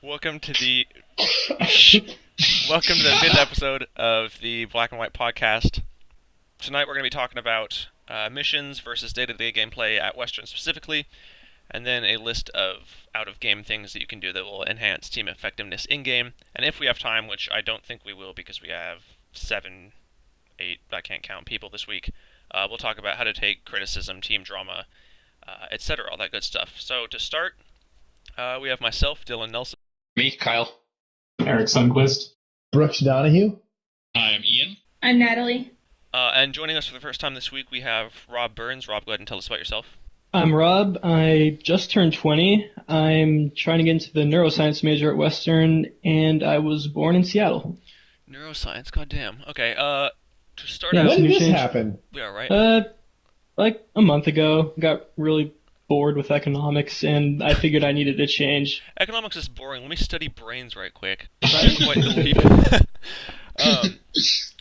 Welcome to the welcome to the fifth episode of the Black and White podcast. Tonight we're going to be talking about missions versus day-to-day gameplay at Western specifically, and then a list of out-of-game things that you can do that will enhance team effectiveness in-game. And if we have time, which I don't think we will because we have 7, 8, I can't count people this week, we'll talk about how to take criticism, team drama, etc., all that good stuff. So to start, we have myself, Dylan Nelson. Me, Kyle. Eric Sundquist. Brooks Donahue. I'm Ian. I'm Natalie. And joining us for the first time this week, we have Rob Burns. Rob, go ahead and tell us about yourself. I'm Rob. I just turned 20. I'm trying to get into the neuroscience major at Western, and I was born in Seattle. Neuroscience, goddamn. Okay, to start Yeah, out... When did this change. happen? Yeah, right. Like a month ago, got really bored with economics, and I figured I needed to change. Economics is boring. Let me study brains right quick. That's quite the leap.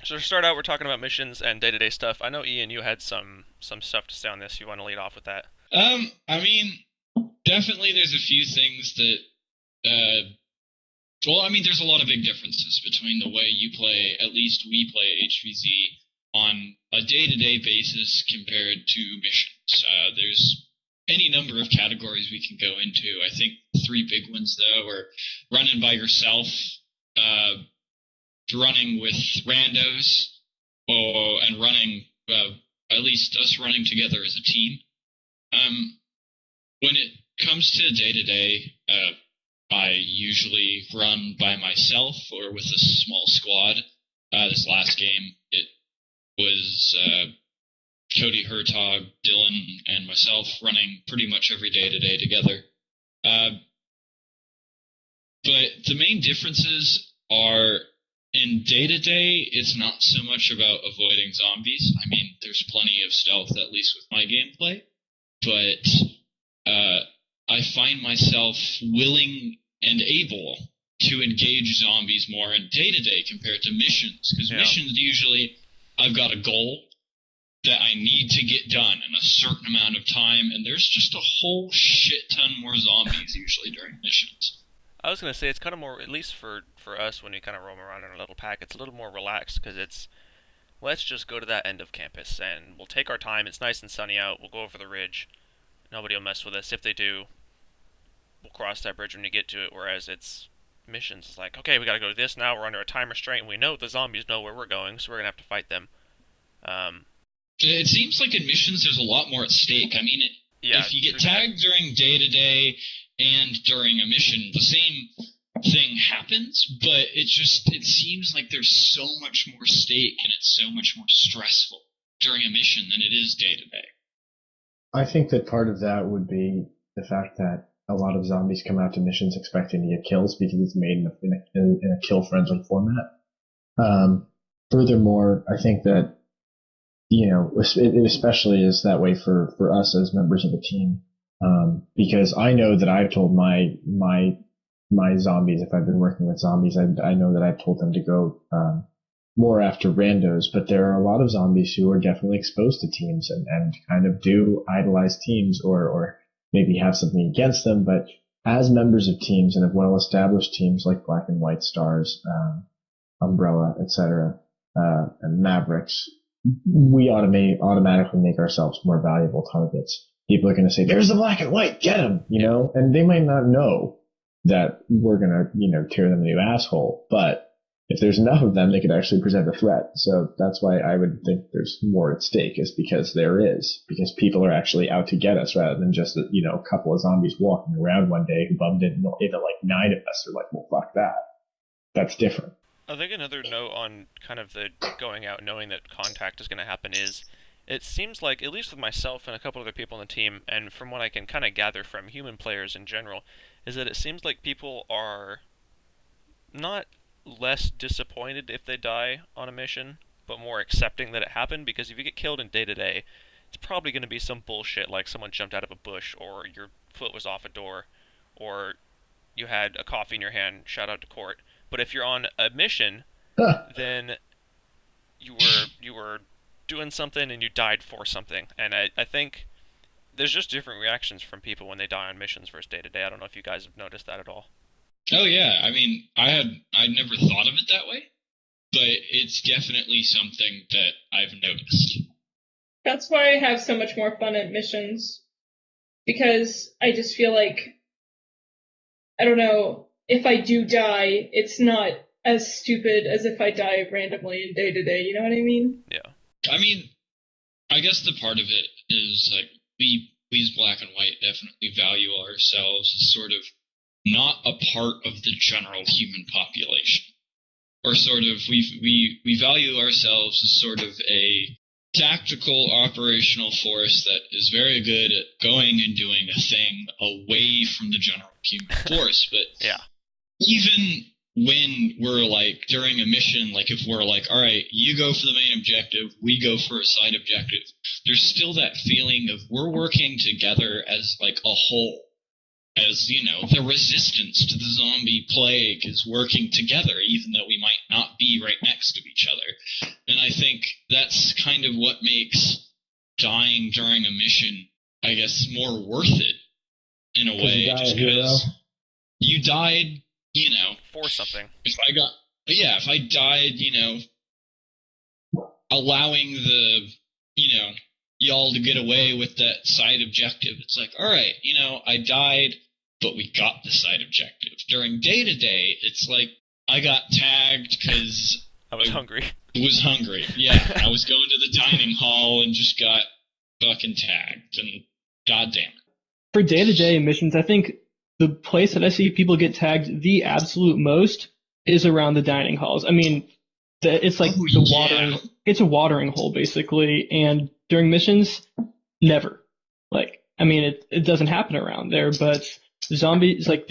So to start out, we're talking about missions and day-to-day stuff. I know, Ian, you had some stuff to say on this. You want to lead off with that? I mean, definitely there's a few things that, there's a lot of big differences between the way you play, at least we play HVZ, on a day-to-day basis compared to missions. There's any number of categories we can go into. I think 3 big ones, though, are running by yourself, running with randos, and running, at least us running together as a team. When it comes to day-to-day, I usually run by myself or with a small squad. This last game, it was Cody Hertog, Dylan, and myself running pretty much every day-to-day together. But the main differences are in day-to-day, it's not so much about avoiding zombies. I mean, there's plenty of stealth, at least with my gameplay. But I find myself willing and able to engage zombies more in day-to-day compared to missions. Because missions, usually, I've got a goal that I need to get done in a certain amount of time, and there's just a whole shit ton more zombies usually during missions. I was going to say, it's kind of more, at least for us, when we kind of roam around in our little pack, it's a little more relaxed, because it's, let's just go to that end of campus, and we'll take our time, it's nice and sunny out, we'll go over the ridge, nobody will mess with us. If they do, we'll cross that bridge when we get to it, whereas it's missions. It's like, okay, we gotta go to this now, we're under a time restraint, and we know the zombies know where we're going, so we're gonna have to fight them. It seems like in missions there's a lot more at stake. I mean, if you get tagged during day-to-day and during a mission, the same thing happens, but it seems like there's so much more stake and it's so much more stressful during a mission than it is day-to-day. I think that part of that would be the fact that a lot of zombies come out to missions expecting to get kills because it's made in a kill-friendly format. Furthermore, I think that, it especially is that way for us as members of the team, because I know that I've told my zombies, if I've been working with zombies, I know that I've told them to go more after randos, but there are a lot of zombies who are definitely exposed to teams and kind of do idolize teams or maybe have something against them, but as members of teams and of well-established teams like Black and White Stars, Umbrella, etc., and Mavericks, we automatically make ourselves more valuable targets. People are going to say, there's the Black and White, get him, and they might not know that we're going to, tear them a new asshole, but if there's enough of them, they could actually present a threat. So that's why I would think there's more at stake, is because because people are actually out to get us rather than just, a couple of zombies walking around one day who bumped into like 9 of us are like, well, fuck that. That's different. I think another note on kind of the going out knowing that contact is going to happen is, it seems like, at least with myself and a couple other people on the team, and from what I can kind of gather from human players in general, is that it seems like people are not less disappointed if they die on a mission, but more accepting that it happened, because if you get killed in day-to-day, it's probably going to be some bullshit like someone jumped out of a bush, or your foot was off a door, or you had a coffee in your hand, shout out to court. But if you're on a mission, then you were doing something and you died for something. And I think there's just different reactions from people when they die on missions versus day to day. I don't know if you guys have noticed that at all. Oh yeah, I mean, I'd never thought of it that way, but it's definitely something that I've noticed. That's why I have so much more fun at missions, because I just feel like, I don't know, if I do die, it's not as stupid as if I die randomly in day to day, you know what I mean? Yeah. I mean, I guess the part of it is like we as Black and White definitely value ourselves as sort of not a part of the general human population, or sort of we value ourselves as sort of a tactical operational force that is very good at going and doing a thing away from the general human force. But Yeah. even when we're like during a mission, like if we're like, all right, you go for the main objective, we go for a side objective, there's still that feeling of we're working together as like a whole. As, you know, the resistance to the zombie plague is working together, even though we might not be right next to each other. And I think that's kind of what makes dying during a mission, I guess, more worth it in a way. Just because you died, you know, For something. if I died, you know, allowing the, you know, y'all to get away with that side objective. It's like, all right, you know, I died, but we got the side objective. During day-to-day, it's like, I got tagged because I was hungry. Was hungry. Yeah, I was going to the dining hall and just got fucking tagged, and goddamn it. For day-to-day missions, I think the place that I see people get tagged the absolute most is around the dining halls. I mean, it's like it's a watering hole basically, and during missions, never. Like, I mean, it doesn't happen around there, but zombies, like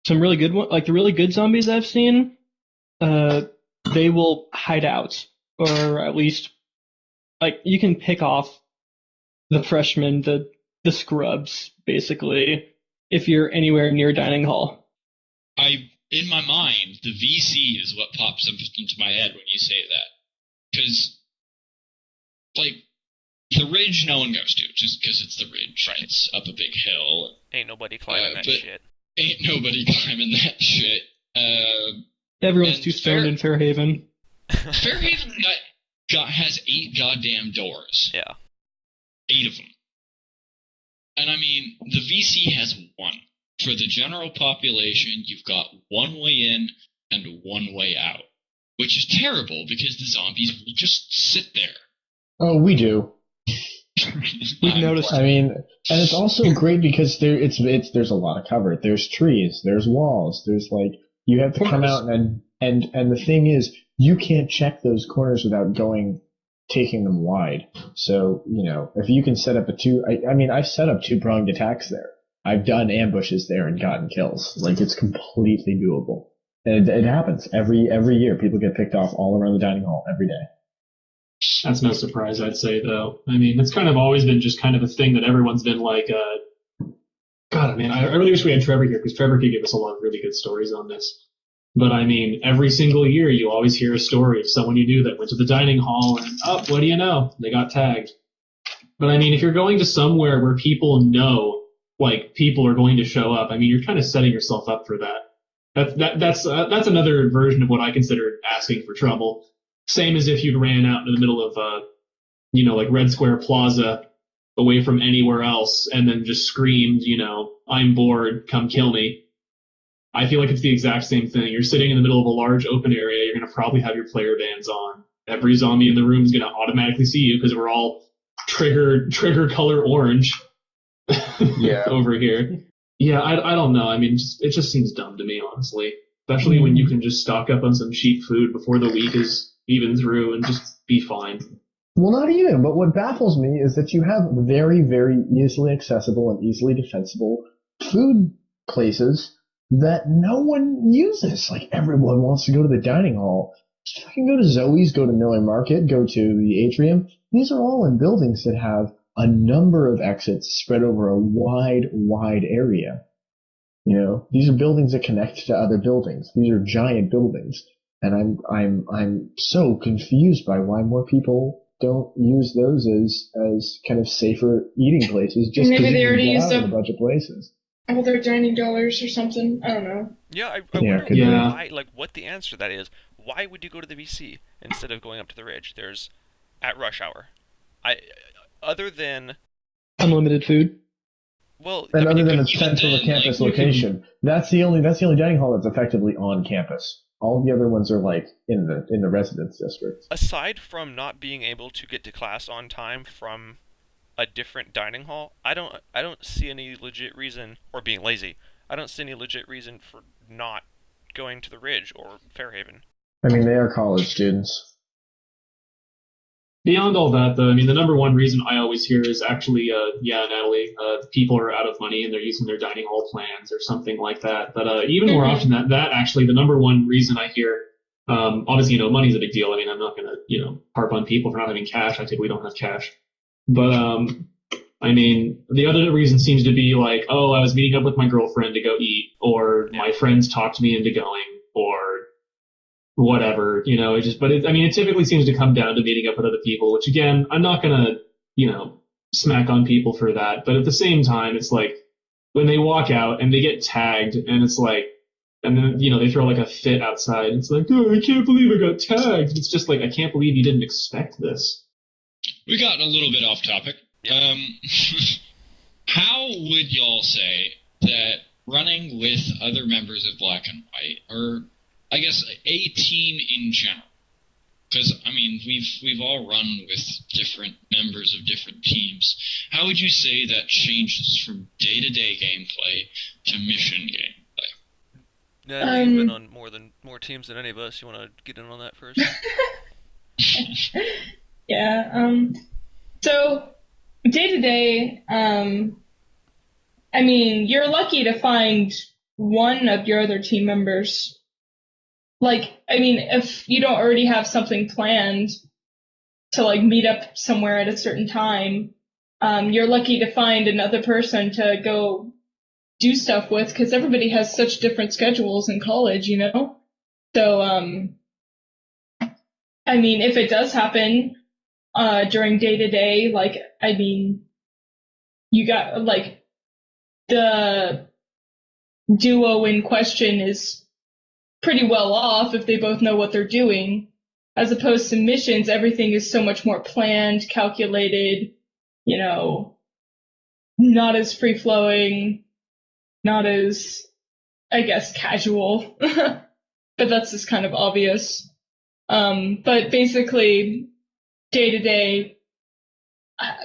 some really good one, like the really good zombies I've seen, they will hide out, or at least, like, you can pick off the freshmen, the scrubs, basically, if you're anywhere near a dining hall. In my mind, the VC is what pops up into my head when you say that. Because, like, the ridge no one goes to, just because it's the ridge. Right. It's up a big hill. Ain't nobody climbing that shit. Ain't nobody climbing that shit. Everyone's too stoned in Fairhaven. Fairhaven has 8 goddamn doors. Yeah. 8 of them. And I mean, the VC has 1. For the general population, you've got 1 way in and 1 way out. Which is terrible, because the zombies will just sit there. Oh, we do. We've noticed. I mean, and it's also great because there's a lot of cover. There's trees, there's walls, there's like, you have to come out and the thing is, you can't check those corners without taking them wide. So, you know, if you can set up I've set up 2-pronged attacks there. I've done ambushes there and gotten kills. Like, it's completely doable. And it happens every year. People get picked off all around the dining hall every day. That's no surprise, I'd say, though. I mean, it's kind of always been just kind of a thing that everyone's been like, God, man, I really wish we had Trevor here, because Trevor could give us a lot of really good stories on this. But I mean, every single year you always hear a story of someone you knew that went to the dining hall and, what do you know? They got tagged. But I mean, if you're going to somewhere where people know, like, people are going to show up, I mean, you're kind of setting yourself up for that. That's another version of what I consider asking for trouble. Same as if you'd ran out in the middle of, like Red Square Plaza, away from anywhere else, and then just screamed, I'm bored, come kill me. I feel like it's the exact same thing. You're sitting in the middle of a large open area, you're going to probably have your player bands on. Every zombie in the room is going to automatically see you because we're all trigger color orange. Yeah. Over here. Yeah, I don't know. I mean, it just seems dumb to me, honestly. Especially when you can just stock up on some cheap food before the week is even through and just be fine. Well, not even, but what baffles me is that you have very, very easily accessible and easily defensible food places that no one uses. Like, everyone wants to go to the dining hall. Just fucking go to Zoe's, go to Miller Market, go to the Atrium. These are all in buildings that have a number of exits spread over a wide area. These are buildings that connect to other buildings. These are giant buildings. And I'm so confused by why more people don't use those as kind of safer eating places, just because you can get out in a bunch of places. all their dining dollars or something. I don't know. Yeah, I Yeah, wonder could be. Yeah. why, like, what the answer to that is. Why would you go to the VC instead of going up to the Ridge? There's at rush hour. I other than Unlimited food. well, I And mean, other you than could its Even central then, to campus like, location, that's the only dining hall that's effectively on campus. All the other ones are like in the residence district. aside from not being able to get to class on time from a different dining hall, I don't see any legit reason or being lazy. I don't see any legit reason for not going to the Ridge or Fairhaven. I mean, they are college students. Beyond all that, though, I mean, the number one reason I always hear is actually, yeah, Natalie, people are out of money and they're using their dining hall plans or something like that. But even more Mm-hmm. often that actually the number one reason I hear, obviously, money's a big deal. I mean, I'm not gonna, harp on people for not having cash. I think we don't have cash. But I mean, the other reason seems to be like, oh, I was meeting up with my girlfriend to go eat, or Yeah. my friends talked me into going, or whatever, I mean, it typically seems to come down to meeting up with other people, which again, I'm not gonna, smack on people for that. But at the same time, it's like when they walk out and they get tagged and it's like, and then, they throw like a fit outside. It's like, oh, I can't believe I got tagged. It's just like, I can't believe you didn't expect this. we got a little bit off topic. Yeah. How would y'all say that running with other members of Black and White, or I guess a team in general? Because I mean, we've all run with different members of different teams. How would you say that changes from day-to-day gameplay to mission gameplay? Natalie, you've been on more teams than any of us. You want to get in on that first? Yeah. So day to day, I mean, you're lucky to find one of your other team members. Like, I mean, if you don't already have something planned to like meet up somewhere at a certain time, you're lucky to find another person to go do stuff with because everybody has such different schedules in college, So, I mean, if it does happen, during day to day, like, I mean, you got, like, the duo in question is pretty well off if they both know what they're doing. As opposed to missions, everything is so much more planned, calculated, not as free flowing, not as, I guess, casual. But that's just kind of obvious. But basically, day to day,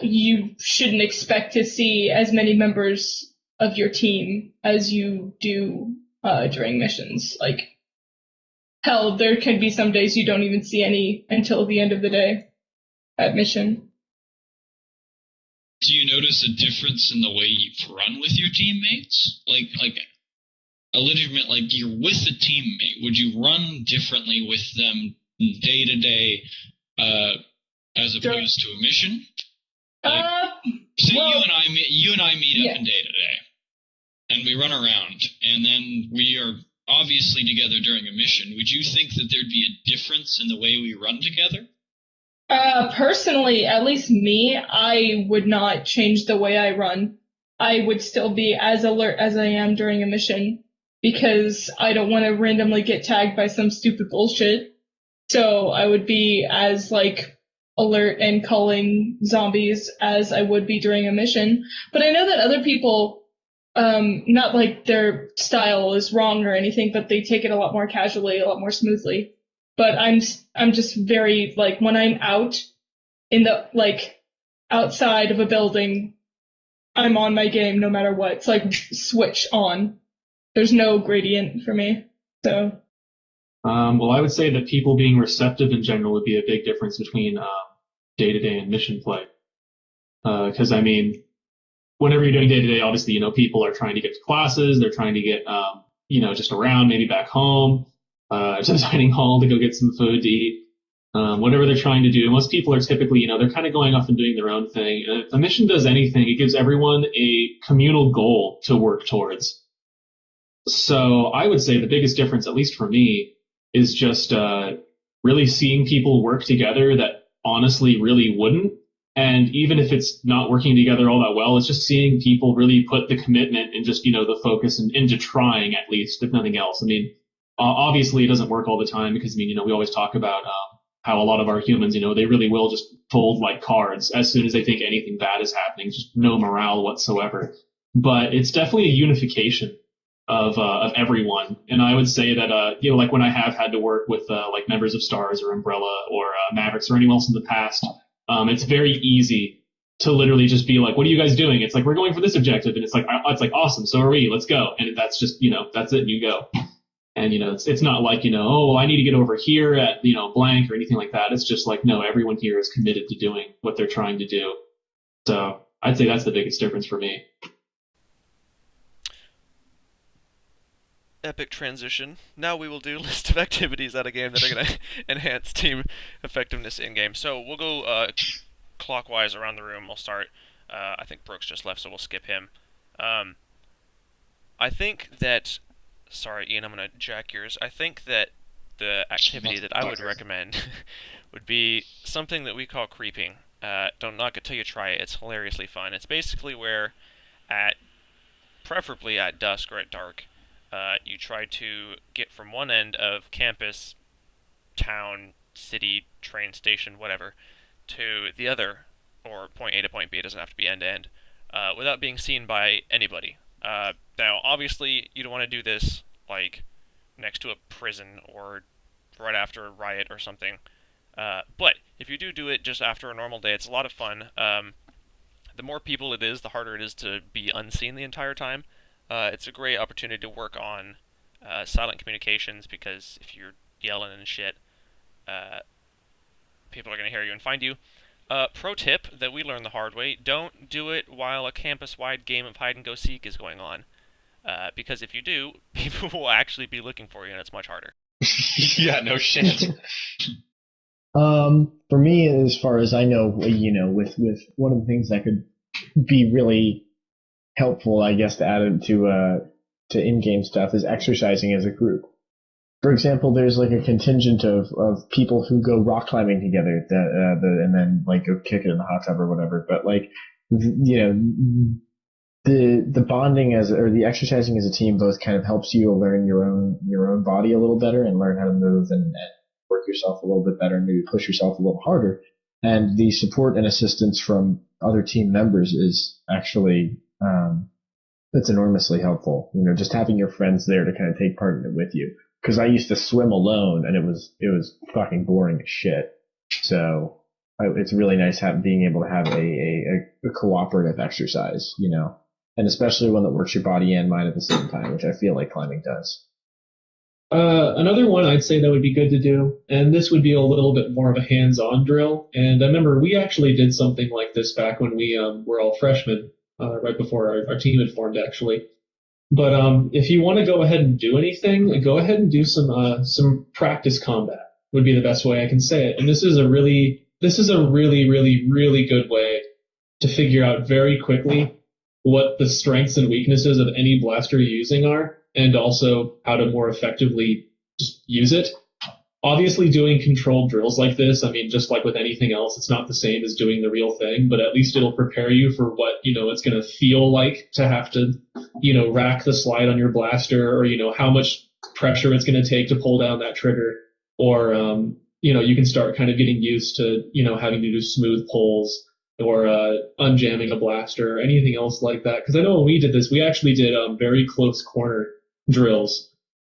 you shouldn't expect to see as many members of your team as you do during missions. Like, hell, there can be some days you don't even see any until the end of the day at mission. Do you notice a difference in the way you run with your teammates? Like a legitimate, like you're with a teammate. Would you run differently with them day to day, as opposed to a mission? Like, say well, you and I meet yeah. up in day to day, and we run around, and then we are obviously together during a mission. Would you think that there'd be a difference in the way we run together? Personally, at least me, I would not change the way I run. I would still be as alert as I am during a mission because I don't want to randomly get tagged by some stupid bullshit. So I would be as, like, alert and calling zombies as I would be during a mission. But I know that other people, not like their style is wrong or anything, but they take it a lot more casually, a lot more smoothly. But I'm just very, like, when I'm out in the, like, outside of a building, I'm on my game no matter what. It's like switch on. There's no gradient for me. So. Well, I would say that people being receptive in general would be a big difference between day-to-day and mission play. Because, I mean, whenever you're doing day-to-day, obviously, people are trying to get to classes. They're trying to get, just around, maybe back home, to the dining hall to go get some food to eat. Whatever they're trying to do. Most people are typically, they're kind of going off and doing their own thing. And if a mission does anything, it gives everyone a communal goal to work towards. So I would say the biggest difference, at least for me, is just really seeing people work together that honestly really wouldn't, And even if it's not working together all that well, it's just seeing people really put the commitment and just, the focus into trying, at least, if nothing else. I mean, obviously it doesn't work all the time because, we always talk about how a lot of our humans, they really will just fold like cards as soon as they think anything bad is happening, just no morale whatsoever. But it's definitely a unification of everyone. And I would say that, like when I have had to work with like members of Stars or Umbrella or Mavericks or anyone else in the past, it's very easy to literally just be like, what are you guys doing? It's like, we're going for this objective. And it's like, awesome. So are we, let's go. And that's just, that's it. You go. And, it's not like, oh, well, I need to get over here at, blank or anything like that. It's just like, no, everyone here is committed to doing what they're trying to do. So I'd say that's the biggest difference for me. Epic transition. Now we will do a list of activities at a game that are going to enhance team effectiveness in-game. So we'll go clockwise around the room. We'll start. I think Brooks just left, so we'll skip him. I think that... Sorry, Ian, I'm going to jack yours. I think that the activity that I would recommend would be something that we call creeping. Don't knock it till you try it. It's hilariously fun. It's basically where, preferably at dusk or at dark, you try to get from one end of campus, town, city, train station, whatever, to the other, or point A to point B. It doesn't have to be end to end, without being seen by anybody. Now, obviously, you don't want to do this, like, next to a prison or right after a riot or something. But if you do it just after a normal day, it's a lot of fun. The more people it is, the harder it is to be unseen the entire time. It's a great opportunity to work on silent communications, because if you're yelling and shit, people are going to hear you and find you. Pro tip that we learned the hard way: don't do it while a campus-wide game of hide-and-go-seek is going on. Because if you do, people will actually be looking for you, and it's much harder. Yeah, no shit. For me, as far as I know, with one of the things that could be really helpful, I guess, to add it to in-game stuff is exercising as a group. For example, there's like a contingent of people who go rock climbing together, and then like go kick it in the hot tub or whatever. But like, the bonding or the exercising as a team both kind of helps you to learn your own body a little better and learn how to move and work yourself a little bit better and maybe push yourself a little harder. And the support and assistance from other team members is actually it's enormously helpful. Just having your friends there to kind of take part in it with you. Because I used to swim alone, and it was fucking boring as shit. So it's really nice being able to have a cooperative exercise, and especially one that works your body and mind at the same time, which I feel like climbing does. Another one I'd say that would be good to do, and this would be a little bit more of a hands-on drill. And I remember we actually did something like this back when we were all freshmen, right before our team had formed, actually. But if you want to go ahead and do anything, go ahead and do some practice combat would be the best way I can say it. And this is a really, really good way to figure out very quickly what the strengths and weaknesses of any blaster you're using are, and also how to more effectively just use it. Obviously, doing controlled drills like this, just like with anything else, it's not the same as doing the real thing, but at least it'll prepare you for what, it's going to feel like to have to, rack the slide on your blaster, or, how much pressure it's going to take to pull down that trigger, or, you can start kind of getting used to, having to do smooth pulls, or unjamming a blaster, or anything else like that. Because I know when we did this, we actually did very close corner drills,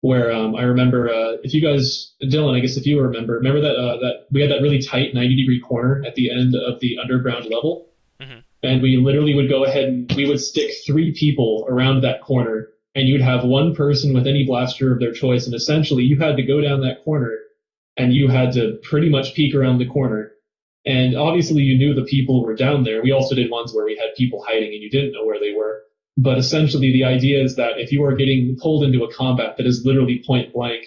where I remember, if you guys, Dylan, I guess if you remember that we had that really tight 90-degree corner at the end of the underground level, Mm-hmm. and we literally would go ahead and we would stick 3 people around that corner, and you'd have one person with any blaster of their choice, and essentially you had to go down that corner, and you had to pretty much peek around the corner. And obviously you knew the people were down there. We also did ones where we had people hiding and you didn't know where they were. But essentially the idea is that if you are getting pulled into a combat that is literally point blank,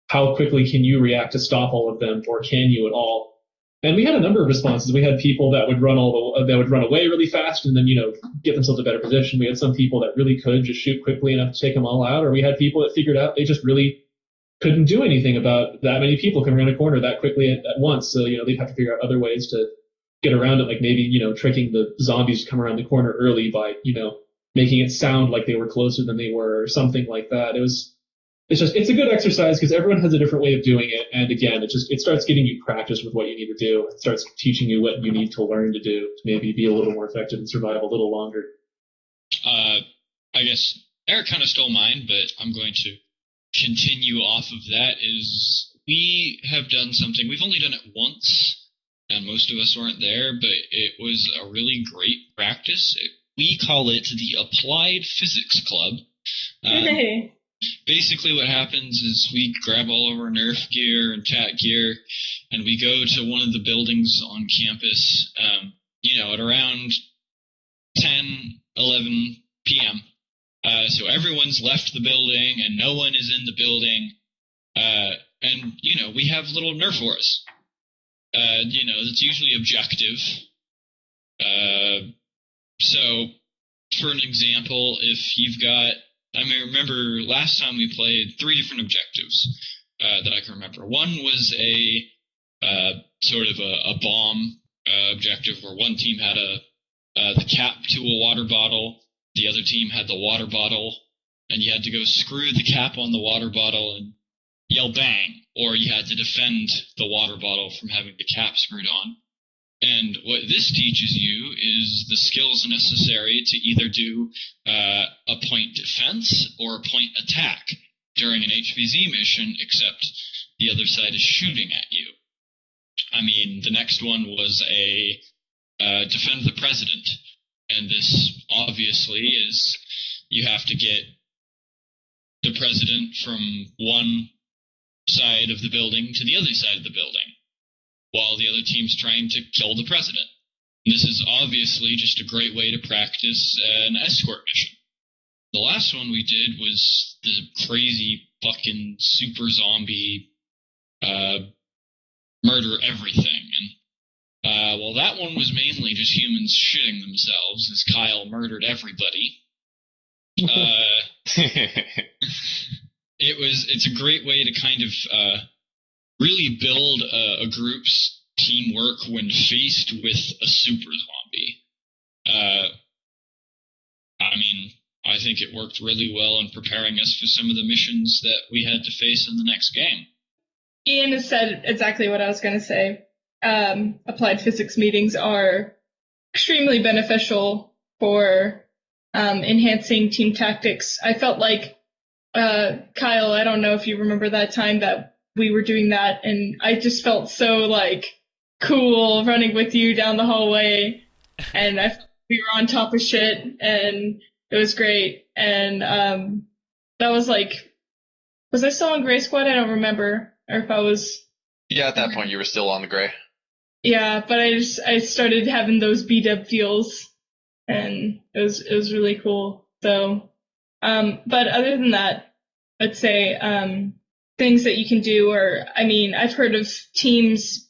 how quickly can you react to stop all of them, or can you at all? And we had a number of responses. We had people that would run away really fast and then, get themselves a better position. We had some people that really could just shoot quickly enough to take them all out, or we had people that figured out they just really couldn't do anything about that many people coming around a corner that quickly at once. So, they'd have to figure out other ways to get around it, like maybe, tricking the zombies to come around the corner early by, making it sound like they were closer than they were or something like that. It's a good exercise because everyone has a different way of doing it. And again, it starts getting you practice with what you need to do. It starts teaching you what you need to learn to do to maybe be a little more effective and survive a little longer. I guess Eric kind of stole mine, but I'm going to continue off of that. Is we have done something, we've only done it once, and most of us weren't there, but it was a really great practice. We call it the Applied Physics Club. Basically what happens is we grab all of our Nerf gear and TAC gear, and we go to one of the buildings on campus, at around 10, 11 p.m., so everyone's left the building and no one is in the building. And we have little Nerf wars. That's usually objective. So, for an example, if you've got, remember last time we played 3 different objectives that I can remember. One was a sort of a bomb objective where one team had the cap to a water bottle. The other team had the water bottle, and you had to go screw the cap on the water bottle and yell bang, or you had to defend the water bottle from having the cap screwed on. And what this teaches you is the skills necessary to either do a point defense or a point attack during an HVZ mission, except the other side is shooting at you. The next one was a defend the president. And this, obviously, is you have to get the president from one side of the building to the other side of the building, while the other team's trying to kill the president. And this is obviously just a great way to practice an escort mission. The last one we did was the crazy fucking super zombie murder everything. And that one was mainly just humans shitting themselves as Kyle murdered everybody. It's a great way to kind of really build a group's teamwork when faced with a super zombie. I think it worked really well in preparing us for some of the missions that we had to face in the next game. Ian has said exactly what I was going to say. Applied physics meetings are extremely beneficial for enhancing team tactics. I felt like, Kyle, I don't know if you remember that time that we were doing that, and I just felt so, cool running with you down the hallway, and we were on top of shit, and it was great. And that was was I still on Gray Squad? I don't remember, or if I was... Yeah, at that point you were still on the Gray. Yeah, but I started having those B-dub feels, and it was really cool. So, but other than that, I'd say things that you can do are, I've heard of teams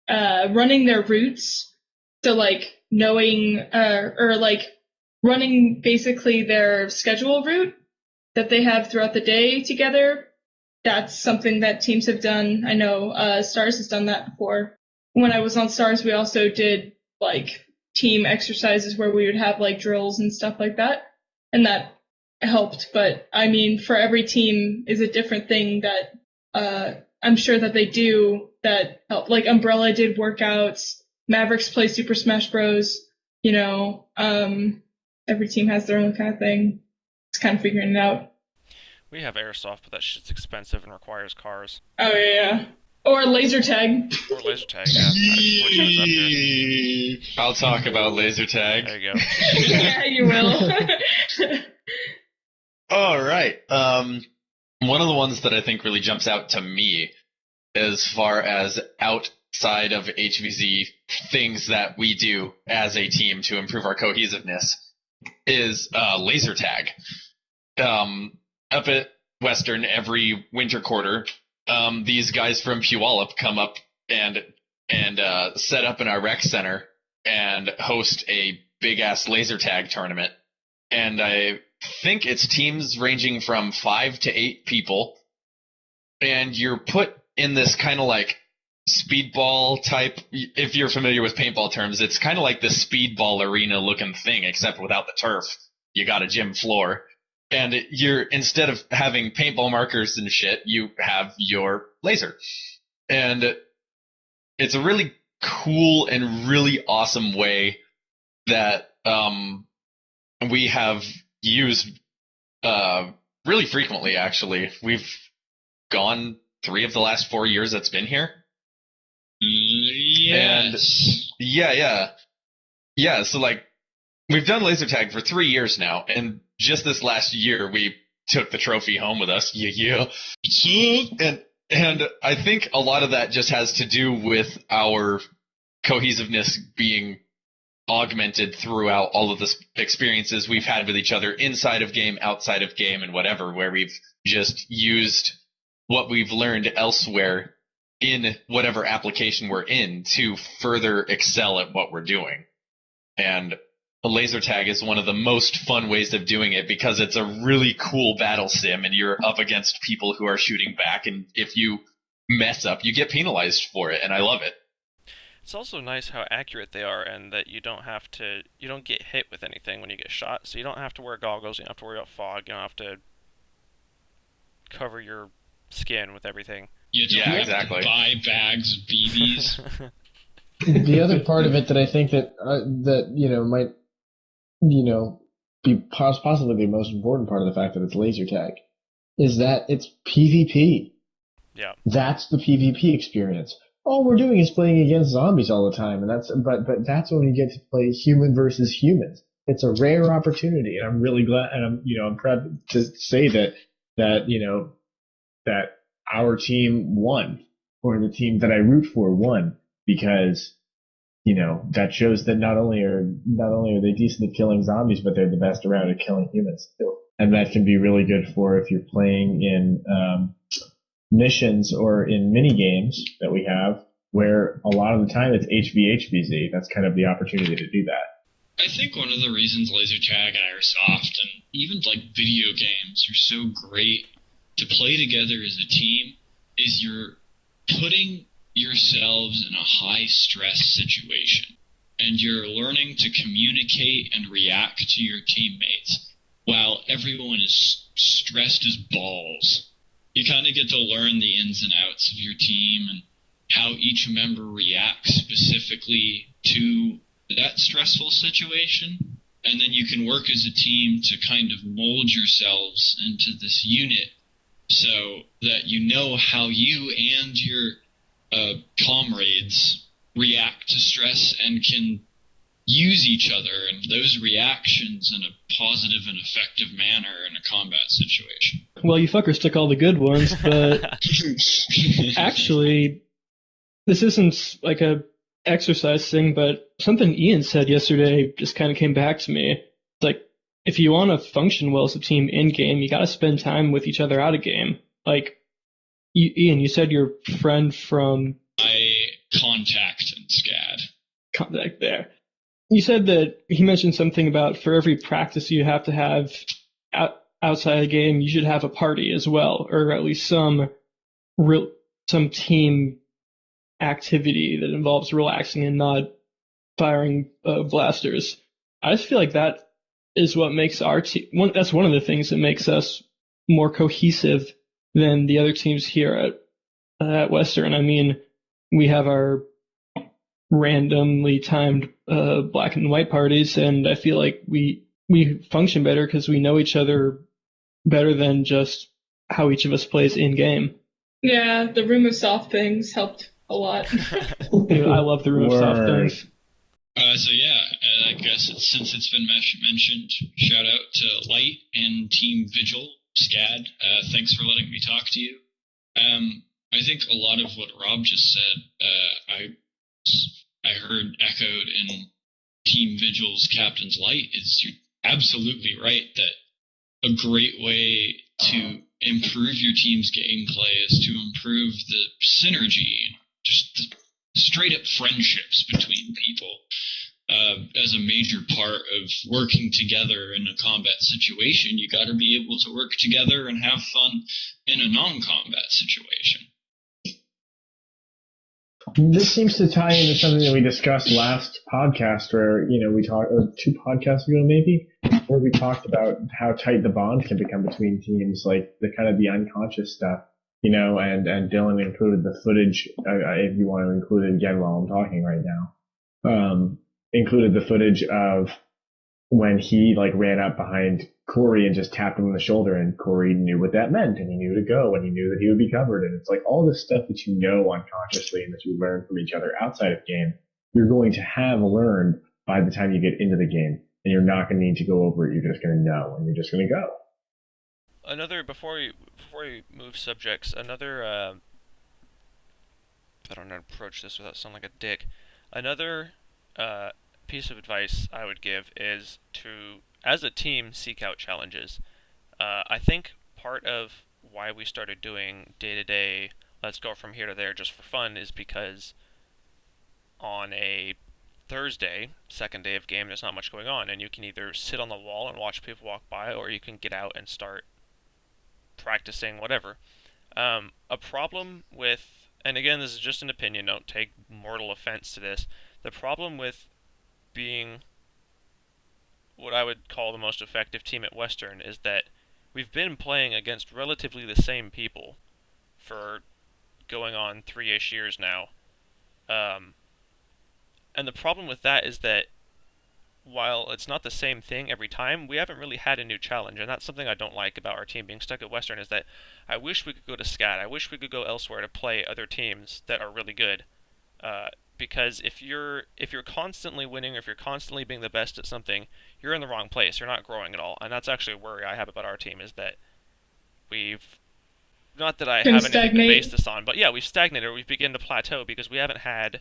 running their routes, so knowing or running basically their schedule route that they have throughout the day together. That's something that teams have done. I know Stars has done that before. When I was on Stars, we also did team exercises where we would have drills and stuff like that, and that helped. But for every team is a different thing that I'm sure that they do that help. Umbrella did workouts, Mavericks play Super Smash Bros. Every team has their own kind of thing. It's kind of figuring it out. We have airsoft, but that shit's expensive and requires cars. Oh yeah. Or laser tag. Or laser tag, yeah. Which one's up here? I'll talk about laser tag. There you go. Yeah, you will. All right. One of the ones that I think really jumps out to me as far as outside of HVZ things that we do as a team to improve our cohesiveness is laser tag. Up at Western every winter quarter, these guys from Puyallup come up and set up in our rec center and host a big-ass laser tag tournament. And I think it's teams ranging from 5 to 8 people. And you're put in this kind of speedball type. If you're familiar with paintball terms, it's kind of like the speedball arena looking thing, except without the turf. You got a gym floor. And instead of having paintball markers and shit, you have your laser. And it's a really cool and really awesome way that we have used really frequently, actually. We've gone 3 of the last 4 years that's been here. Yes. And yeah, so like we've done laser tag for 3 years now, and just this last year we took the trophy home with us. Yeah. And I think a lot of that just has to do with our cohesiveness being augmented throughout all of the experiences we've had with each other inside of game, outside of game, and whatever, where we've just used what we've learned elsewhere in whatever application we're in to further excel at what we're doing. And the laser tag is one of the most fun ways of doing it because it's a really cool battle sim and you're up against people who are shooting back, and if you mess up, you get penalized for it, and I love it. It's also nice how accurate they are, and that you don't get hit with anything when you get shot, so you don't have to wear goggles, you don't have to worry about fog, you don't have to cover your skin with everything. You don't have to buy bags of BBs. The other part of it that I think that might be possibly the most important part of the fact that it's laser tag is that it's PvP. Yeah. That's the PvP experience. All we're doing is playing against zombies all the time, and but that's when we get to play human versus humans. It's a rare opportunity, and I'm really glad, and I'm proud to say that our team won, or the team that I root for won, because that shows that not only are they decent at killing zombies, but they're the best around at killing humans too. And that can be really good for if you're playing in missions or in mini games that we have, where a lot of the time it's HVHVZ. That's kind of the opportunity to do that. I think one of the reasons laser tag and airsoft and even like video games are so great to play together as a team is you're putting yourselves in a high stress situation and you're learning to communicate and react to your teammates while everyone is stressed as balls. You kind of get to learn the ins and outs of your team and how each member reacts specifically to that stressful situation. And then you can work as a team to kind of mold yourselves into this unit so that you know how you and your comrades react to stress and can use each other and those reactions in a positive and effective manner in a combat situation. Well, you fuckers took all the good ones, but actually, this isn't like a exercise thing, but something Ian said yesterday just kind of came back to me. It's like, if you want to function well as a team in-game, you got to spend time with each other out of game. Like, Ian, you said your friend from... My contact in SCAD. Contact there. You said that he mentioned something about for every practice you have to have outside the game, you should have a party as well, or at least some team activity that involves relaxing and not firing blasters. I just feel like that is what makes our team. That's one of the things that makes us more cohesive than the other teams here at Western. I mean, we have our randomly timed black and white parties, and I feel like we function better because we know each other better than just how each of us plays in game. Yeah, the Room of Soft Things helped a lot. I love the Room of Soft Things. So yeah, I guess since it's been mentioned, shout out to Light and Team Vigil, SCAD. Thanks for letting me talk to you. I think a lot of what Rob just said, I heard echoed in Team Vigil's Captain's Light. You're absolutely right that a great way to improve your team's gameplay is to improve the synergy and just the straight up friendships between people as a major part of working together in a combat situation. You got to be able to work together and have fun in a non-combat situation. This seems to tie into something that we discussed last podcast, where we talked, or 2 podcasts ago maybe, where we talked about how tight the bond can become between teams, like the kind of the unconscious stuff, and Dylan included the footage. If you want to include it again while I'm talking right now, included the footage of when he ran up behind Corey and just tapped him on the shoulder, and Corey knew what that meant, and he knew to go, and he knew that he would be covered. And it's all this stuff that unconsciously and that you learn from each other outside of game, you're going to have learned by the time you get into the game, and you're not going to need to go over it. You're just going to know, and you're just going to go. Another before we move subjects, another I don't know how to approach this without sounding like a dick. Another piece of advice I would give is to, as a team, seek out challenges. I think part of why we started doing day-to-day, let's go from here to there just for fun, is because on a Thursday, second day of game, there's not much going on, and you can either sit on the wall and watch people walk by, or you can get out and start practicing whatever. A problem with, and again, this is just an opinion, don't take mortal offense to this, the problem with being what I would call the most effective team at Western is that we've been playing against relatively the same people for going on 3-ish years now. And the problem with that is that while it's not the same thing every time, we haven't really had a new challenge, and that's something I don't like about our team being stuck at Western, is that I wish we could go to SCAT. I wish we could go elsewhere to play other teams that are really good. Because if you're constantly winning, or if you're constantly being the best at something, you're in the wrong place. You're not growing at all, and that's actually a worry I have about our team, is that we've, not that I have anything to base this on, but yeah, we've stagnated, or we've begun to plateau because we haven't had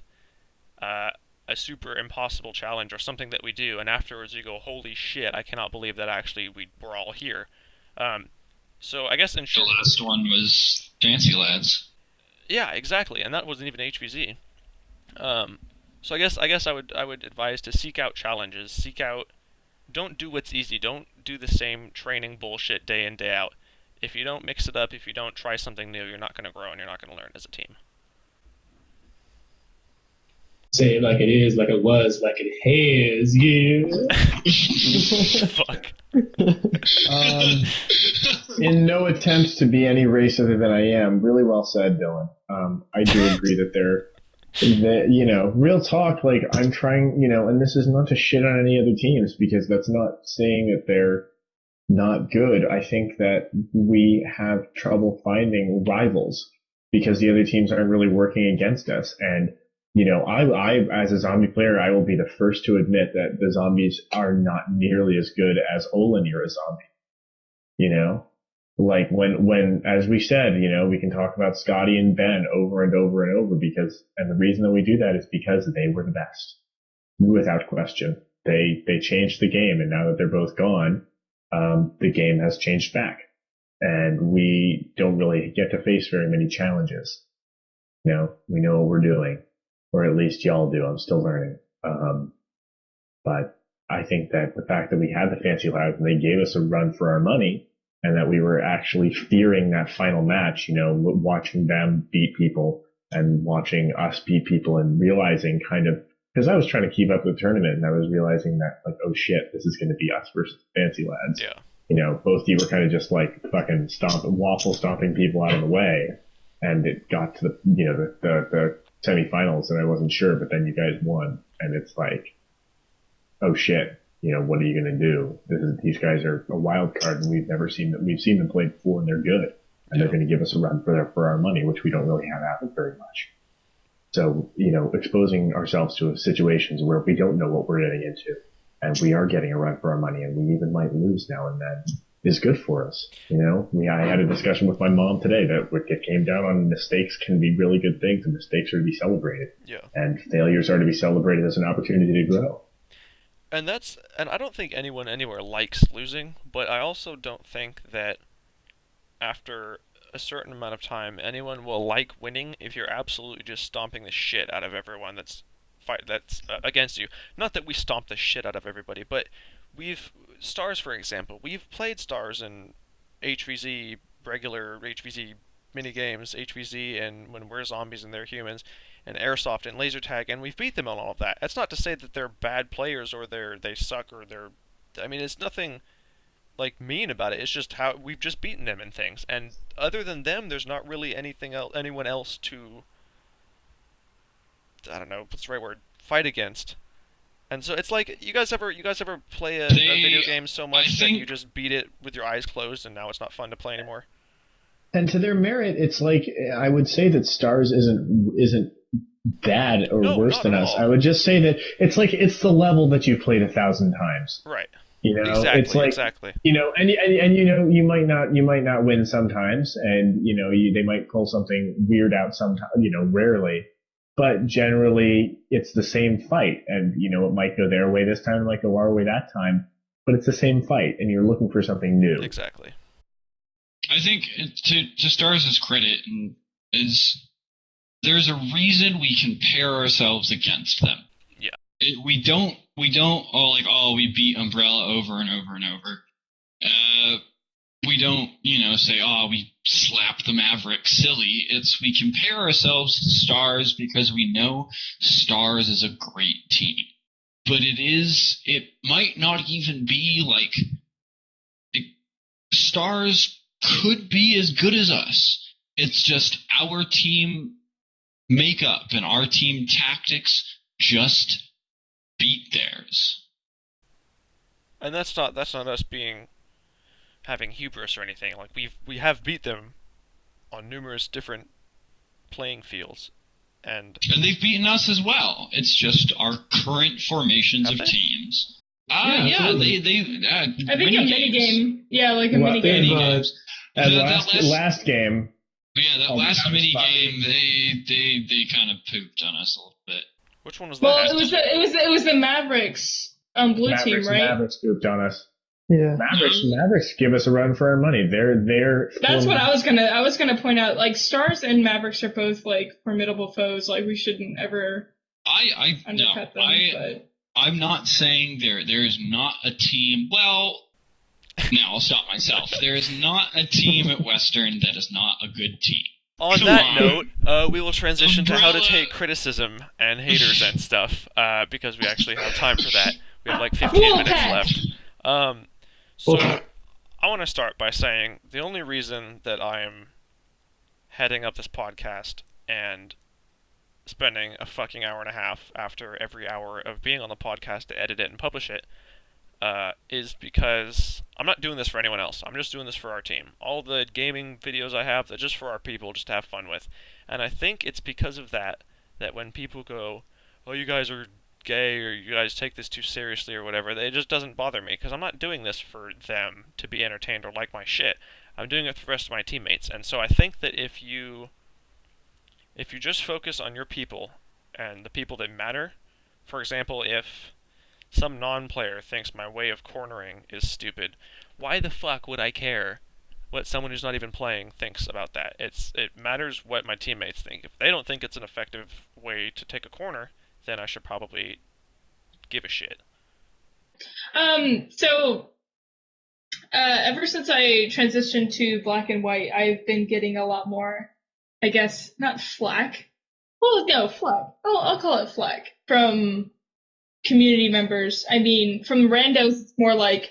a super impossible challenge or something that we do, and afterwards you go, holy shit, I cannot believe that actually we're all here. So I guess in short, the last one was Fancy Lads. Yeah, exactly, and that wasn't even HVZ. So I guess I would advise to seek out challenges. Don't do what's easy. Don't do the same training bullshit day in, day out. If you don't mix it up, if you don't try something new, you're not going to grow and you're not going to learn as a team. Say it like it is, like it was, like it has, yeah. Fuck. In no attempt to be any race other than I am, really well said, Dylan. I do agree that real talk, I'm trying, and this is not to shit on any other teams, because that's not saying that they're not good. I think that we have trouble finding rivals because the other teams aren't really working against us. And, I, as a zombie player, I will be the first to admit that the zombies are not nearly as good as Olanir a zombie. When, as we said, we can talk about Scotty and Ben over and over and over and the reason that we do that is because they were the best. Without question. They changed the game, and now that they're both gone, the game has changed back. And we don't really get to face very many challenges. We know what we're doing. Or at least y'all do. I'm still learning. But I think that the fact that we had the Fancy Lads and they gave us a run for our money, and that we were actually fearing that final match, watching them beat people and watching us beat people, and realizing because I was trying to keep up with the tournament, and I was realizing that, oh shit, this is going to be us versus Fancy Lads. Yeah. Both of you were kind of just fucking waffle stomping people out of the way, and it got to the semifinals, and I wasn't sure, but then you guys won, and it's oh shit. What are you going to do? These guys are a wild card, and we've seen them play before, and they're good, and they're going to give us a run for our money, which we don't really have happen very much. So, exposing ourselves to situations where we don't know what we're getting into, and we are getting a run for our money, and we even might lose now and then, is good for us. I had a discussion with my mom today that it came down on mistakes can be really good things, and mistakes are to be celebrated. Yeah. And failures are to be celebrated as an opportunity to grow. And I don't think anyone anywhere likes losing, but I also don't think that after a certain amount of time anyone will like winning if you're absolutely just stomping the shit out of everyone that's against you. Not that we stomp the shit out of everybody, but Stars, for example, we've played Stars in HVZ, regular HVZ mini games, HVZ and when we're zombies and they're humans, and airsoft and laser tag, and we've beat them on all of that. That's not to say that they're bad players or they suck or they're. I mean, it's nothing like mean about it. It's just how we've just beaten them in things, and other than them, there's not really anyone else to. I don't know what's the right word. Fight against. And so it's like you guys ever play a video game so much that you just beat it with your eyes closed and now it's not fun to play anymore? And to their merit, it's like I would say that Stars isn't bad or worse than us. I would just say that it's the level that you've played 1,000 times. Right. You know, exactly, it's like, exactly. You know, and you know, you might not win sometimes, and you know, they might pull something weird out sometimes, you know, rarely, but generally it's the same fight, and you know, it might go their way this time, it might go our way that time, but it's the same fight, and you're looking for something new. Exactly. I think to Stars' credit is there's a reason we compare ourselves against them. Yeah. We don't we beat Umbrella over and over and over. We don't, you know, say, we slapped the Mavericks silly. It's we compare ourselves to Stars because we know Stars is a great team. But it might not even be like Stars could be as good as us. It's just our team makeup and our team tactics just beat theirs. And that's not us having hubris or anything. Like we have beat them on numerous different playing fields, and they've beaten us as well. It's just our current formations of teams. They I think a mini game. Yeah, like a mini game. Last game. Yeah, that last mini game, they kind of pooped on us a little bit. Which one was that? Well, it was the Mavericks blue team, right? Mavericks pooped on us. Yeah. Mavericks give us a run for our money. They're. That's what I was gonna point out. Like Stars and Mavericks are both like formidable foes. Like we shouldn't ever undercut them. But I'm not saying there's not a team. Well, now I'll stop myself. There is not a team at Western that is not a good team. On that note, we will transition to how to take criticism and haters and stuff, because we actually have time for that. We have like 15 minutes left. So I want to start by saying the only reason that I'm heading up this podcast and spending a fucking hour and a half after every hour of being on the podcast to edit it and publish it is because I'm not doing this for anyone else. I'm just doing this for our team. All the gaming videos I have, they're just for our people, just to have fun with. And I think it's because of that when people go, oh, you guys are gay, or you guys take this too seriously, or whatever, it just doesn't bother me, because I'm not doing this for them to be entertained or like my shit. I'm doing it for the rest of my teammates. And so I think that if you just focus on your people and the people that matter, for example, if some non-player thinks my way of cornering is stupid, why the fuck would I care what someone who's not even playing thinks about that? It matters what my teammates think. If they don't think it's an effective way to take a corner, then I should probably give a shit. So ever since I transitioned to black and white, I've been getting a lot more, I guess, not flack. Well, no, flack. I'll call it flack from community members. I mean, from randos, it's more like,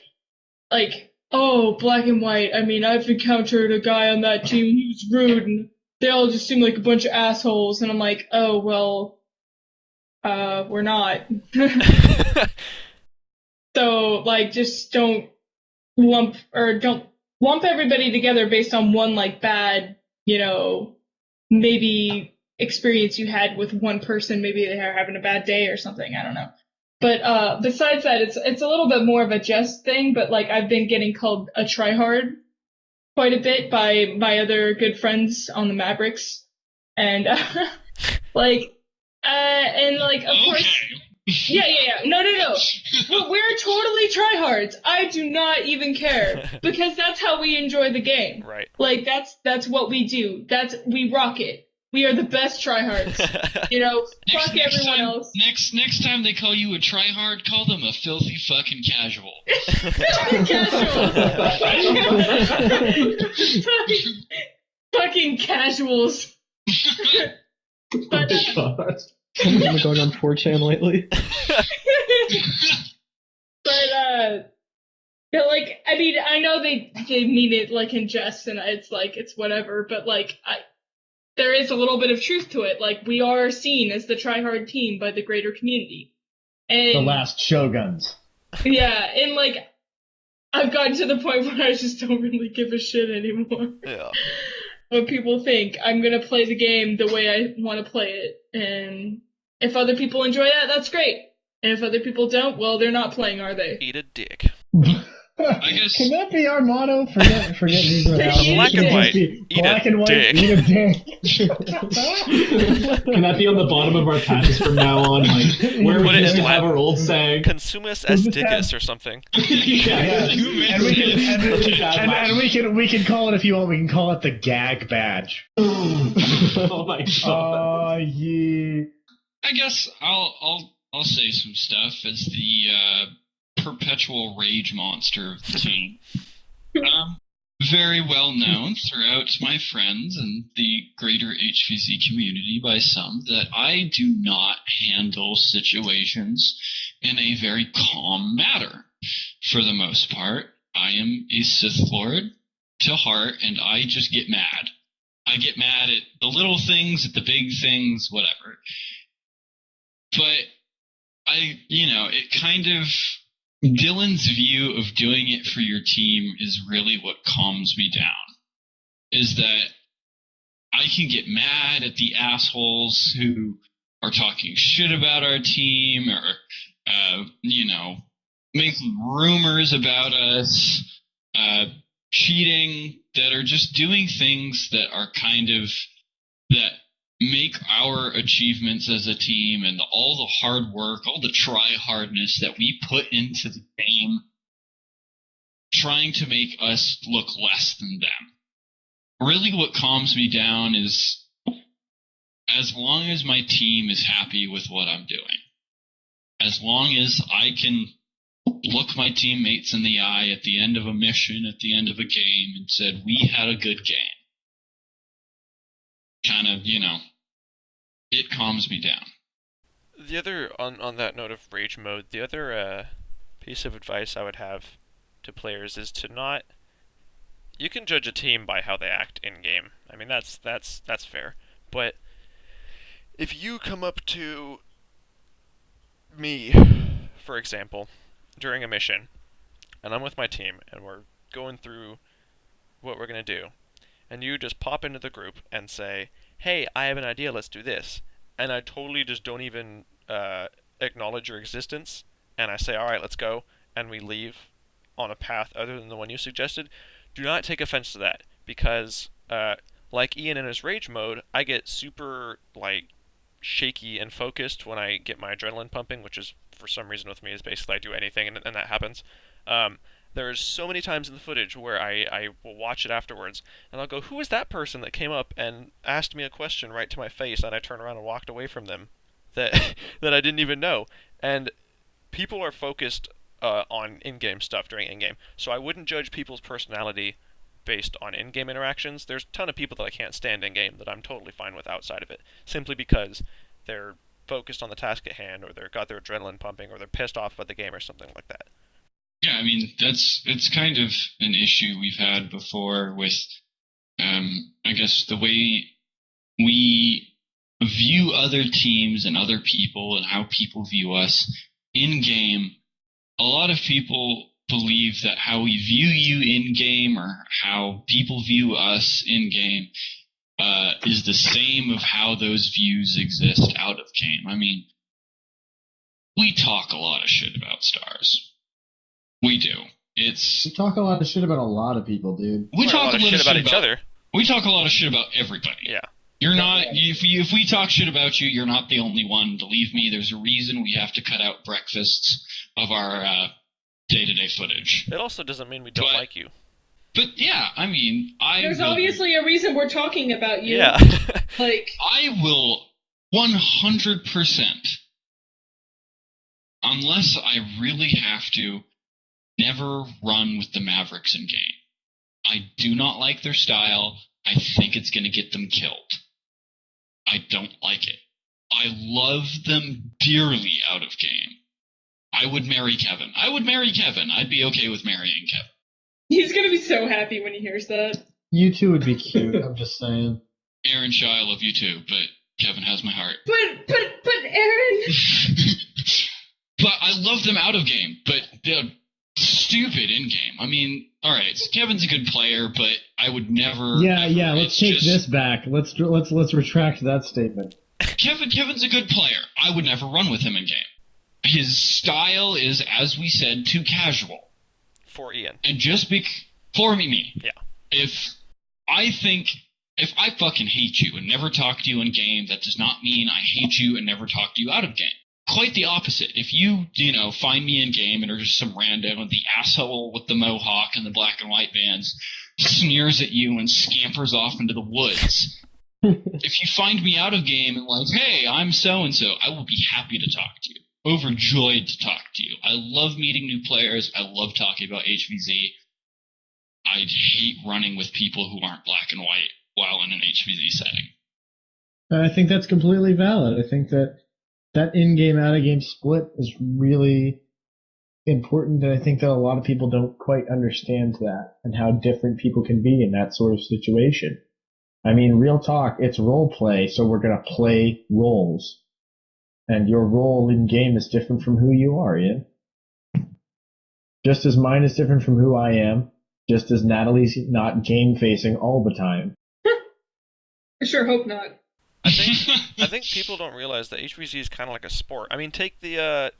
oh, black and white. I mean, I've encountered a guy on that team who's rude, and they all just seem like a bunch of assholes. And I'm like, oh, well, we're not. So, like, just don't lump everybody together based on one, like, bad, you know, maybe experience you had with one person. Maybe they are having a bad day or something. I don't know. But besides that, it's a little bit more of a jest thing, but like I've been getting called a tryhard quite a bit by my other good friends on the Mavericks. And of course, yeah. No. Well, we're totally tryhards. I do not even care because that's how we enjoy the game. Right. Like that's what we do. We rock it. We are the best tryhards. You know, fuck everyone else. Next time they call you a tryhard, call them a filthy fucking casual. Casual. Fucking casuals. But, Oh my god. Someone's been going on 4chan lately. but like, I mean, I know they mean it like in jest, and it's like it's whatever. But like, there is a little bit of truth to it. Like, we are seen as the try-hard team by the greater community. And The last Shoguns. yeah, and like, I've gotten to the point where I just don't really give a shit anymore. Yeah. What people think. I'm gonna play the game the way I want to play it, and if other people enjoy that, that's great. And if other people don't, well, they're not playing, are they? Eat a dick. I guess- Can that be our motto? Forget Negro album. Black and white. Eat Eat black a and white. dick. Eat a dick. Can that be on the bottom of our patents from now on? Like, where Put we it used in to have Latin. our old saying. Consumus We'll as just dickus have- or something. Yeah. And we can call it, if you want, we can call it the gag badge. Oh my god. Oh yeah. I guess I'll say some stuff as the perpetual rage monster of the team. Very well known throughout my friends and the greater HVC community by some that I do not handle situations in a very calm manner. For the most part, I am a Sith Lord to heart, and I just get mad. I get mad at the little things, at the big things, whatever. But it kind of, Dylan's view of doing it for your team is really what calms me down. Is that I can get mad at the assholes who are talking shit about our team or, make rumors about us, cheating, that are just doing things that are kind of, that make our achievements as a team and all the hard work, all the try-hardness that we put into the game, trying to make us look less than them. Really what calms me down is as long as my team is happy with what I'm doing, as long as I can look my teammates in the eye at the end of a mission, at the end of a game, and said, we had a good game. Kind of, it calms me down. The other, on that note of rage mode, the other piece of advice I would have to players is to not... You can judge a team by how they act in-game. I mean, that's fair. But if you come up to me, for example, during a mission, and I'm with my team, and we're going through what we're going to do, and you just pop into the group and say, hey, I have an idea, let's do this, and I totally just don't even acknowledge your existence, and I say, alright, let's go, and we leave on a path other than the one you suggested, do not take offense to that, because, like Ian in his rage mode, I get super, shaky and focused when I get my adrenaline pumping, which is, for some reason with me, is basically I do anything and that happens. There's so many times in the footage where I will watch it afterwards, and I'll go, who is that person that came up and asked me a question right to my face, and I turned around and walked away from them that that I didn't even know. And people are focused on in-game stuff during in-game, so I wouldn't judge people's personality based on in-game interactions. There's a ton of people that I can't stand in-game that I'm totally fine with outside of it, simply because they're focused on the task at hand, or they've got their adrenaline pumping, or they're pissed off about the game or something like that. Yeah, I mean, it's kind of an issue we've had before with, I guess, the way we view other teams and other people and how people view us in-game. A lot of people believe that how we view you in-game or how people view us in-game is the same of how those views exist out of game. I mean, we talk a lot of shit about stars. We do. We talk a lot of shit about a lot of people, dude. We talk a lot of shit about each other. We talk a lot of shit about everybody. Yeah. You're not. If we talk shit about you, you're not the only one. Believe me, there's a reason we have to cut out breakfasts of our day-to-day footage. It also doesn't mean we don't like you. But yeah, I mean, There's obviously a reason we're talking about you. Yeah. I will 100%, unless I really have to, never run with the Mavericks in game. I do not like their style. I think it's going to get them killed. I don't like it. I love them dearly out of game. I would marry Kevin. I'd be okay with marrying Kevin. He's gonna be so happy when he hears that. You two would be cute. I'm just saying. Aaron Shaw, I love you too, but Kevin has my heart. But Aaron. But I love them out of game, but they're stupid in game. I mean, all right, so Kevin's a good player, but I would never. Yeah. Let's take this back. Let's retract that statement. Kevin's a good player. I would never run with him in game. His style is, as we said, too casual. For Ian. And just for me. Yeah. If I fucking hate you and never talk to you in game, that does not mean I hate you and never talk to you out of game. Quite the opposite. If you find me in game and are just some random, the asshole with the mohawk and the black and white bands sneers at you and scampers off into the woods. If you find me out of game and like, hey, I'm so-and-so, I will be happy to talk to you. Overjoyed to talk to you. I love meeting new players. I love talking about HVZ. I hate running with people who aren't black and white while in an HVZ setting. I think that's completely valid. I think that in-game, out-of-game split is really important, and I think that a lot of people don't quite understand that and how different people can be in that sort of situation. I mean, real talk, it's role play, so we're going to play roles. And your role in game is different from who you are, Ian. Just as mine is different from who I am, just as Natalie's not game-facing all the time. I sure hope not. I think people don't realize that HVZ is kind of like a sport. I mean, take the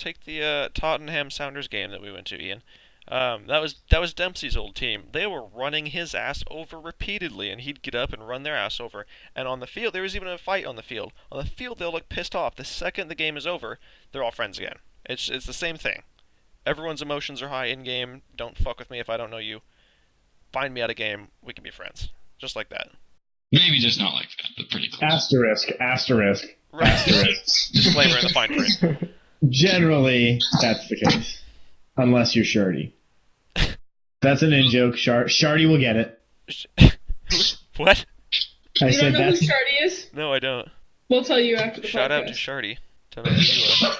Tottenham Sounders game that we went to, Ian. That was Dempsey's old team. They were running his ass over repeatedly, and he'd get up and run their ass over. And on the field, there was even a fight on the field. On the field, they'll look pissed off. The second the game is over, they're all friends again. It's the same thing. Everyone's emotions are high in game. Don't fuck with me if I don't know you. Find me at a game. We can be friends, just like that. Maybe just not like that, but pretty close. Asterisk. Right. Disclaimer in the fine print. Generally, that's the case. Unless you're Shardy. That's an in-joke. Shardy will get it. What? You don't know who Shardy is? No, I don't. We'll tell you after the Shout podcast. out to Shardy. Tell me who you are.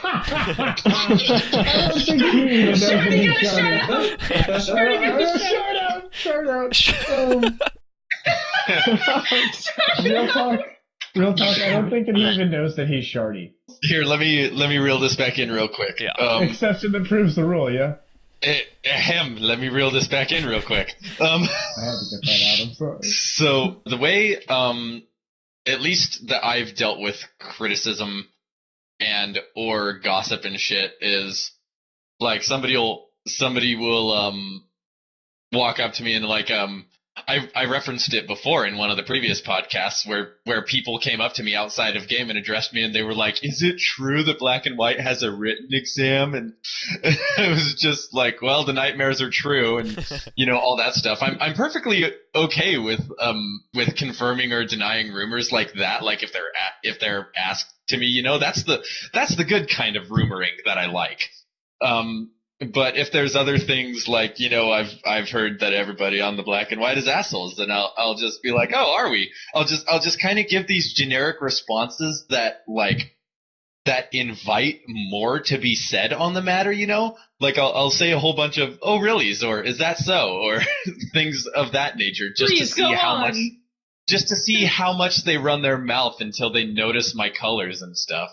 I don't think he even knows Shardy who got a shout out! Shardy got a shout out! Shout out! Real talk, I don't think that he even knows that he's Shardy. Here, let me reel this back in real quick. Yeah. Exception that proves the rule, yeah? Let me reel this back in real quick. I had to get that out, I'm sorry. So, the way, at least that I've dealt with criticism and or gossip and shit is, like, somebody will walk up to me and, like, I referenced it before in one of the previous podcasts where people came up to me outside of game and addressed me and they were like, is it true that Black and White has a written exam? And it was just like, well, the nightmares are true and, all that stuff. I'm perfectly okay with confirming or denying rumors like that. Like if they're asked to me, that's the good kind of rumoring that I like. But if there's other things like, I've heard that everybody on the Black and White is assholes, then I'll just be like, oh, are we? I'll just kind of give these generic responses that invite more to be said on the matter, Like I'll say a whole bunch of, oh, reallys, or is that so? Or things of that nature, just to see how much they run their mouth until they notice my colors and stuff.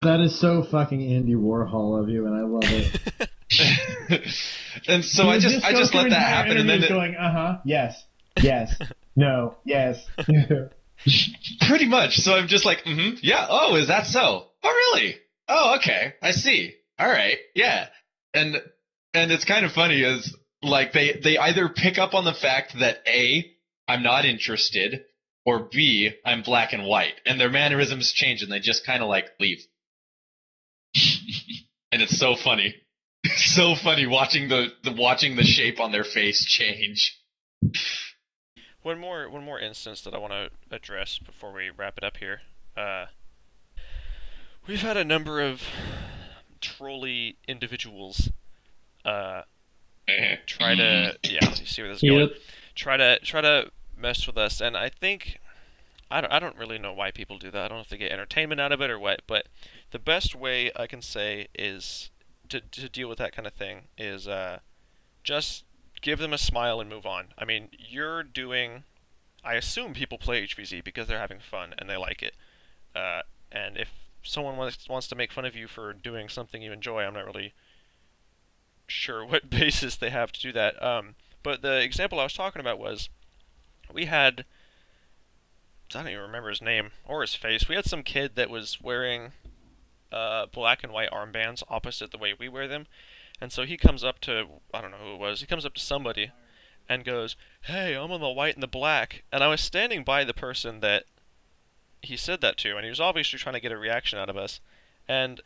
That is so fucking Andy Warhol of you, and I love it. And so I just let that happen, and then going, yes, no, yes. Pretty much. So I'm just like, yeah. Oh, is that so? Oh, really? Oh, okay. I see. All right. Yeah. And it's kind of funny is like they either pick up on the fact that A, I'm not interested, or B, I'm black and white, and their mannerisms change, and they just kind of like leave. And it's so funny. So funny watching the shape on their face change. One more instance that I want to address before we wrap it up here. We've had a number of trolly individuals try to you see where this is going. Try to messed with us, and I think I don't really know why people do that. I don't know if they get entertainment out of it or what, but the best way I can say is to deal with that kind of thing is just give them a smile and move on. I mean, I assume people play HVZ because they're having fun and they like it. And if someone wants to make fun of you for doing something you enjoy, I'm not really sure what basis they have to do that. But the example I was talking about was we had, I don't even remember his name or his face. We had some kid that was wearing black and white armbands opposite the way we wear them. And so he comes up to, I don't know who it was, he comes up to somebody and goes, "Hey, I'm on the white and the black." And I was standing by the person that he said that to, and he was obviously trying to get a reaction out of us. And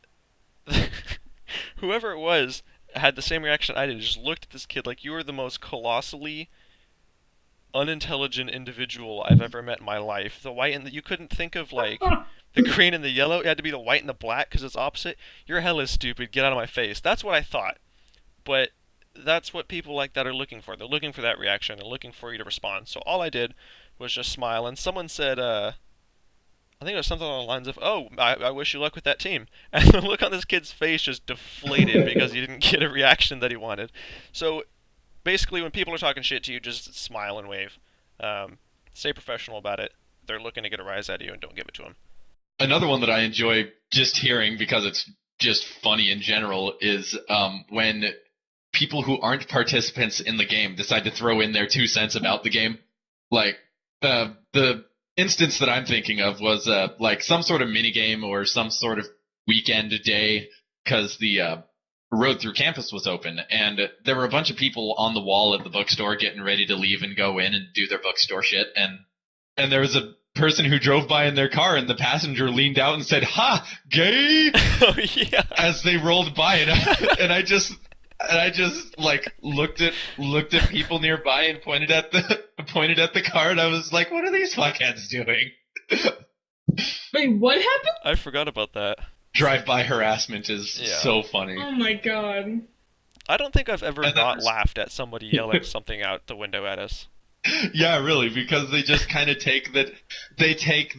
whoever it was had the same reaction I did. Just looked at this kid like, you are the most colossally unintelligent individual I've ever met in my life. The white and you couldn't think of like the green and the yellow. It had to be the white and the black because it's opposite. You're hella stupid. Get out of my face. That's what I thought. But that's what people like that are looking for. They're looking for that reaction. They're looking for you to respond. So all I did was just smile. And someone said, I think it was something along the lines of, "Oh, I wish you luck with that team." And the look on this kid's face just deflated because he didn't get a reaction that he wanted. So basically, when people are talking shit to you, just smile and wave. Stay professional about it. They're looking to get a rise out of you, and don't give it to them. Another one that I enjoy just hearing because it's just funny in general is when people who aren't participants in the game decide to throw in their 2 cents about the game. Like, the instance that I'm thinking of was like some sort of mini game or some sort of weekend day because the road through campus was open, and there were a bunch of people on the wall at the bookstore getting ready to leave and go in and do their bookstore shit, and there was a person who drove by in their car, and the passenger leaned out and said, "Ha, gay!" Oh yeah. As they rolled by, and I just like looked at people nearby and pointed at the car, and I was like, "What are these fuckheads doing?" Wait, what happened? I forgot about that. Drive-by harassment is so funny. Oh my god. I don't think I've ever not laughed at somebody yelling something out the window at us. Yeah, really, because they just kind of take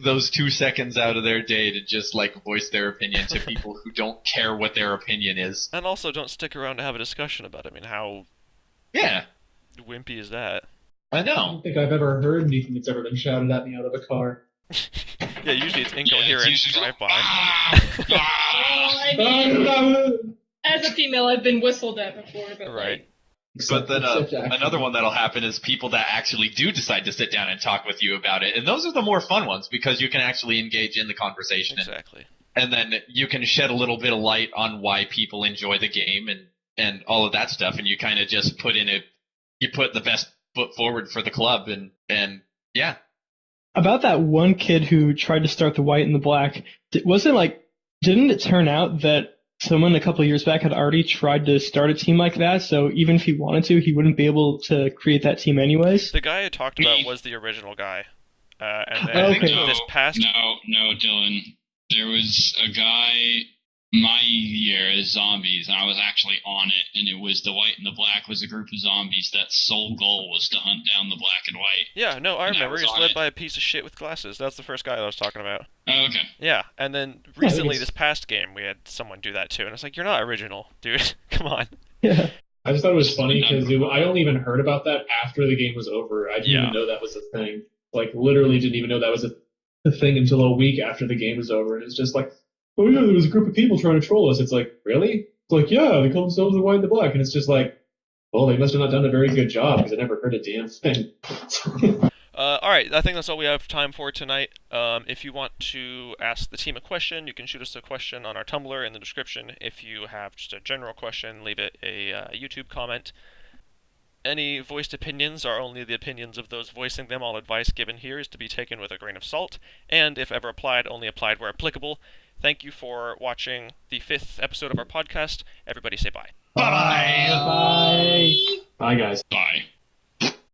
those 2 seconds out of their day to just like voice their opinion to people who don't care what their opinion is. And also don't stick around to have a discussion about it. I mean, how wimpy is that? I I know. don't think I've ever heard anything that's ever been shouted at me out of a car. Yeah, usually it's incoherent drive-by. I mean, as a female, I've been whistled at before, but Right. But then another one that'll happen is people that actually do decide to sit down and talk with you about it. And those are the more fun ones because you can actually engage in the conversation. Exactly. And then you can shed a little bit of light on why people enjoy the game and all of that stuff. And you kind of just put the best foot forward for the club. And yeah. About that one kid who tried to start the white and the black, didn't it turn out that someone a couple of years back had already tried to start a team like that, so even if he wanted to, he wouldn't be able to create that team anyways? The guy I talked about was the original guy. And then this past... No, Dylan. There was a guy my year as zombies, and I was actually on it, and it was the white and the black was a group of zombies that sole goal was to hunt down the black and white. Yeah, no, I remember. He's led by a piece of shit with glasses. That's the first guy I was talking about. Oh, okay. Yeah, and then recently, this past game, we had someone do that too, and it's like, you're not original, dude. Come on. Yeah. I just thought it was funny because I only even heard about that after the game was over. I didn't even know that was a thing. Like, literally didn't even know that was a thing until a week after the game was over. And it's just like, oh yeah, there was a group of people trying to troll us. It's like, really? It's like, yeah, they call themselves the white and the black. And it's just like, well, they must have not done a very good job because I never heard a damn thing. Alright, I think that's all we have time for tonight. If you want to ask the team a question, you can shoot us a question on our Tumblr in the description. If you have just a general question, leave it a YouTube comment. Any voiced opinions are only the opinions of those voicing them. All advice given here is to be taken with a grain of salt, and if ever applied, only applied where applicable. Thank you for watching the 5th episode of our podcast. Everybody say bye. Bye. Bye, guys. Bye.